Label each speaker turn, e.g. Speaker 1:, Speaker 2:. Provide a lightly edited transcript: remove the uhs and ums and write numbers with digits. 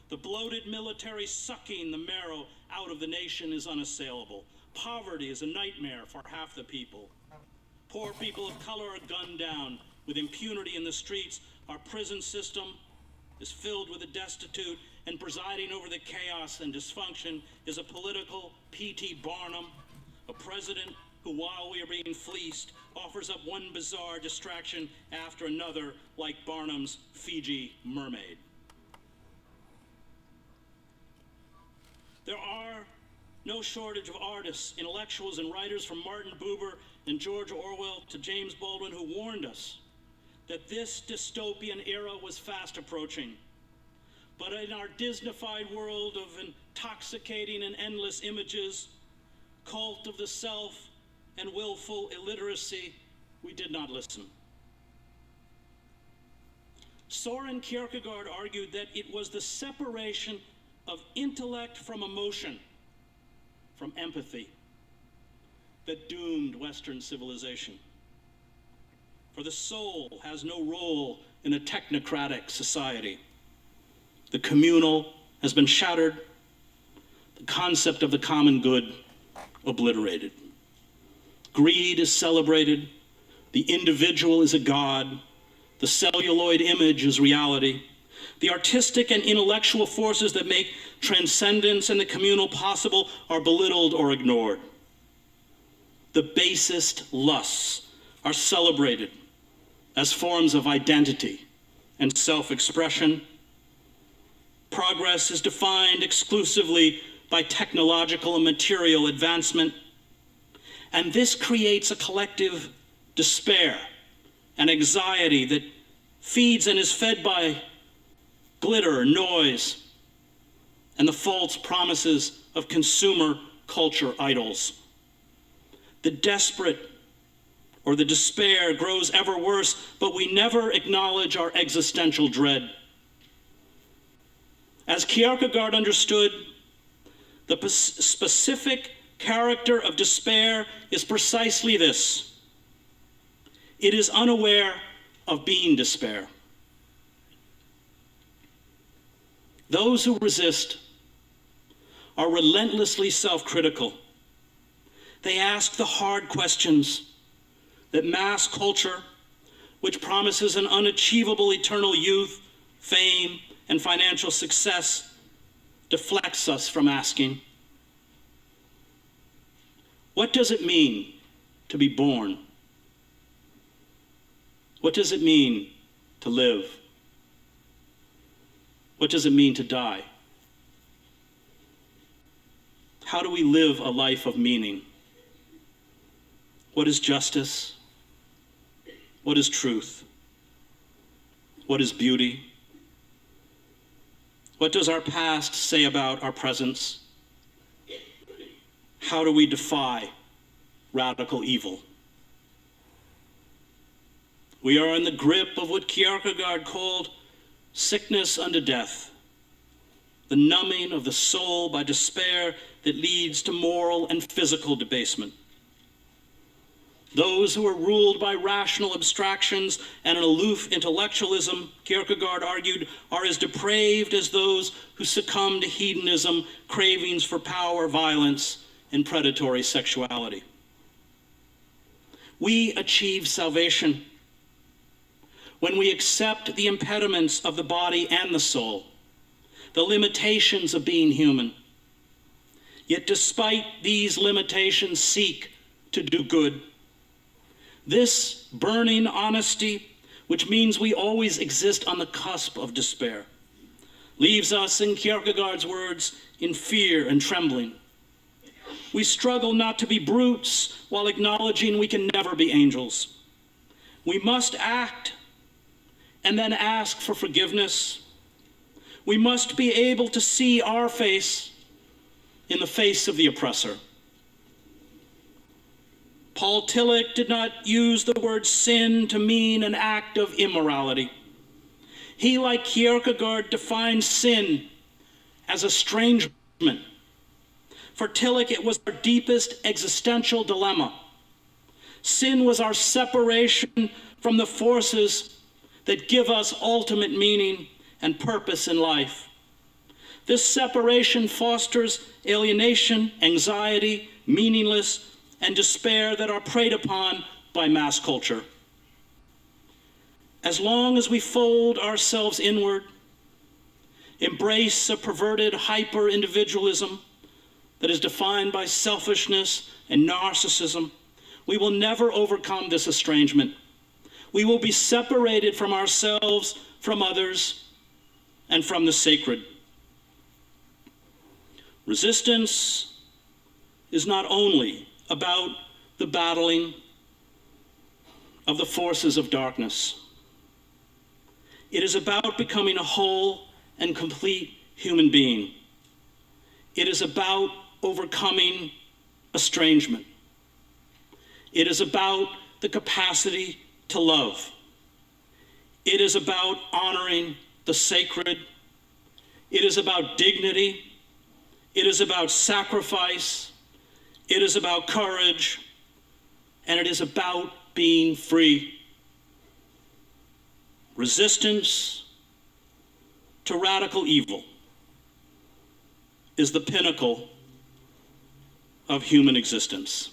Speaker 1: The bloated military sucking the marrow out of the nation is unassailable. Poverty is a nightmare for half the people. Poor people of color are gunned down with impunity in the streets. Our prison system is filled with the destitute, and presiding over the chaos and dysfunction is a political P.T. Barnum, a president who, while we are being fleeced, offers up one bizarre distraction after another, like Barnum's Fiji mermaid. There are no shortage of artists, intellectuals, and writers, from Martin Buber and George Orwell to James Baldwin, who warned us that this dystopian era was fast approaching. But in our Disneyfied world of intoxicating and endless images, cult of the self, and willful illiteracy, we did not listen. Soren Kierkegaard argued that it was the separation of intellect from emotion, from empathy, that doomed Western civilization. For the soul has no role in a technocratic society. The communal has been shattered, the concept of the common good obliterated. Greed is celebrated, the individual is a god, the celluloid image is reality. The artistic and intellectual forces that make transcendence and the communal possible are belittled or ignored. The basest lusts are celebrated as forms of identity and self-expression. Progress is defined exclusively by technological and material advancement, and this creates a collective despair and anxiety that feeds and is fed by glitter, noise, and the false promises of consumer culture idols. The desperate or the despair grows ever worse, but we never acknowledge our existential dread. As Kierkegaard understood, the specific character of despair is precisely this: it is unaware of being despair. Those who resist are relentlessly self-critical. They ask the hard questions that mass culture, which promises an unachievable eternal youth, fame, and financial success, deflects us from asking. What does it mean to be born? What does it mean to live? What does it mean to die? How do we live a life of meaning? What is justice? What is truth? What is beauty? What does our past say about our presence? How do we defy radical evil? We are in the grip of what Kierkegaard called sickness unto death, the numbing of the soul by despair that leads to moral and physical debasement. Those who are ruled by rational abstractions and an aloof intellectualism, Kierkegaard argued, are as depraved as those who succumb to hedonism, cravings for power, violence, and predatory sexuality. We achieve salvation when we accept the impediments of the body and the soul, the limitations of being human. Yet despite these limitations, seek to do good. This burning honesty, which means we always exist on the cusp of despair, leaves us, in Kierkegaard's words, in fear and trembling. We struggle not to be brutes while acknowledging we can never be angels. We must act and then ask for forgiveness. We must be able to see our face in the face of the oppressor. Paul Tillich did not use the word sin to mean an act of immorality. He, like Kierkegaard, defined sin as estrangement. For Tillich, it was our deepest existential dilemma. Sin was our separation from the forces that give us ultimate meaning and purpose in life. This separation fosters alienation, anxiety, meaningless, and despair that are preyed upon by mass culture. As long as we fold ourselves inward, embrace a perverted hyper-individualism that is defined by selfishness and narcissism, we will never overcome this estrangement. We will be separated from ourselves, from others, and from the sacred. Resistance is not only about the battling of the forces of darkness. It is about becoming a whole and complete human being. It is about overcoming estrangement. It is about the capacity to love. It is about honoring the sacred. It is about dignity. It is about sacrifice. It is about courage. And it is about being free. Resistance to radical evil is the pinnacle of human existence.